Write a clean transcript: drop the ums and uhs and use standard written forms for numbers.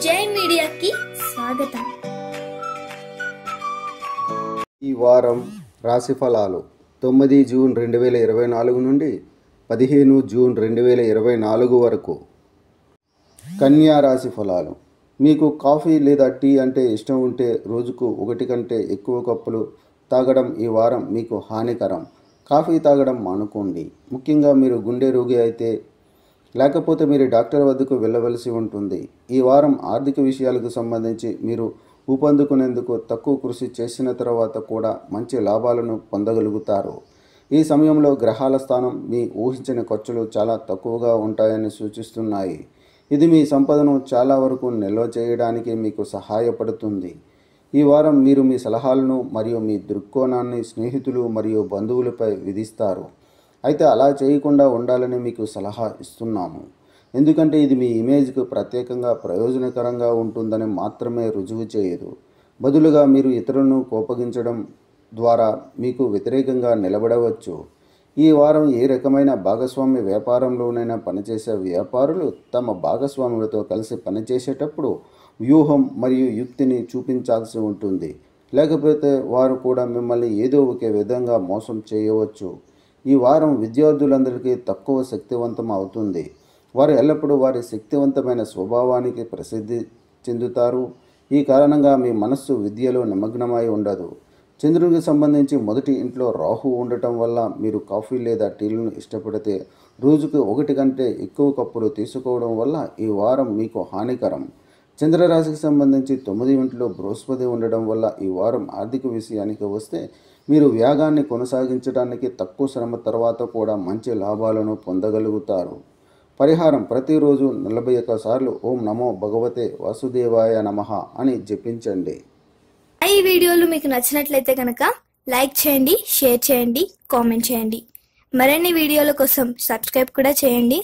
జై మీడియాకి స్వాగతం. ఈ వారం రాశి ఫలాలు 9 జూన్ 2024 నుండి 15 జూన్ 2024 వరకు. కన్యా రాశి ఫలాలు. మీకు కాఫీ లేదా టీ అంటే ఇష్టం ఉంటే రోజుకు 1 కంటే ఎక్కువ కప్పులు తాగడం ఈ వారం మీకు హానికరం. కాఫీ తాగడం మానుకోండి. ముఖ్యంగా మీరు గుండె రోగి అయితే, లేకపోతే మీరు డాక్టర్ వద్దకు వెళ్ళవలసి ఉంటుంది. ఈ వారం ఆర్థిక విషయాలకు సంబంధించి మీరు ఊపందుకునేందుకు తక్కువ కృషి చేసిన తర్వాత కూడా మంచి లాభాలను పొందగలుగుతారు. ఈ సమయంలో గ్రహాల స్థానం మీ ఊహించిన ఖర్చులు చాలా తక్కువగా ఉంటాయని సూచిస్తున్నాయి. ఇది మీ సంపదను చాలా వరకు నిల్వ చేయడానికి మీకు సహాయపడుతుంది. ఈ వారం మీరు మీ సలహాలను మరియు మీ దృక్కోణాన్ని స్నేహితులు మరియు బంధువులపై విధిస్తారు. అయితే అలా చేయకుండా ఉండాలని మీకు సలహా ఇస్తున్నాము. ఎందుకంటే ఇది మీ ఇమేజ్కు ప్రత్యేకంగా ప్రయోజనకరంగా ఉంటుందని మాత్రమే రుజువు చేయదు. బదులుగా మీరు ఇతరులను కోపగించడం ద్వారా మీకు వ్యతిరేకంగా నిలబడవచ్చు. ఈ వారం ఏ రకమైన భాగస్వామ్య వ్యాపారంలోనైనా పనిచేసే వ్యాపారులు తమ భాగస్వాములతో కలిసి పనిచేసేటప్పుడు వ్యూహం మరియు యుక్తిని చూపించాల్సి ఉంటుంది. లేకపోతే వారు కూడా మిమ్మల్ని ఏదో ఒక విధంగా మోసం చేయవచ్చు. ఈ వారం విద్యార్థులందరికీ తక్కువ శక్తివంతం అవుతుంది. వారు ఎల్లప్పుడూ వారి శక్తివంతమైన స్వభావానికి ప్రసిద్ధి చెందుతారు. ఈ కారణంగా మీ మనస్సు విద్యలో నిమగ్నమై ఉండదు. చంద్రునికి సంబంధించి మొదటి ఇంట్లో రాహు ఉండటం వల్ల మీరు కాఫీ లేదా టీలను ఇష్టపడితే రోజుకు 1 కంటే ఎక్కువ కప్పులు తీసుకోవడం వల్ల ఈ వారం మీకు హానికరం. చంద్రరాశికి సంబంధించి 9 ఇంట్లో బృహస్పతి ఉండడం వల్ల ఈ వారం ఆర్థిక విషయానికి వస్తే మీరు వ్యాగాన్ని కొనసాగించడానికి తక్కువ శ్రమ తర్వాత కూడా మంచి లాభాలను పొందగలుగుతారు. పరిహారం: ప్రతిరోజు 41 సార్లు ఓం నమో భగవతే వాసుదేవాయ నమః అని జపించండి. ఈ వీడియోలు మీకు నచ్చినట్లయితే కనుక లైక్ చేయండి, షేర్ చేయండి, కామెంట్ చేయండి. మరిన్ని వీడియోల కోసం సబ్స్క్రైబ్ కూడా చేయండి.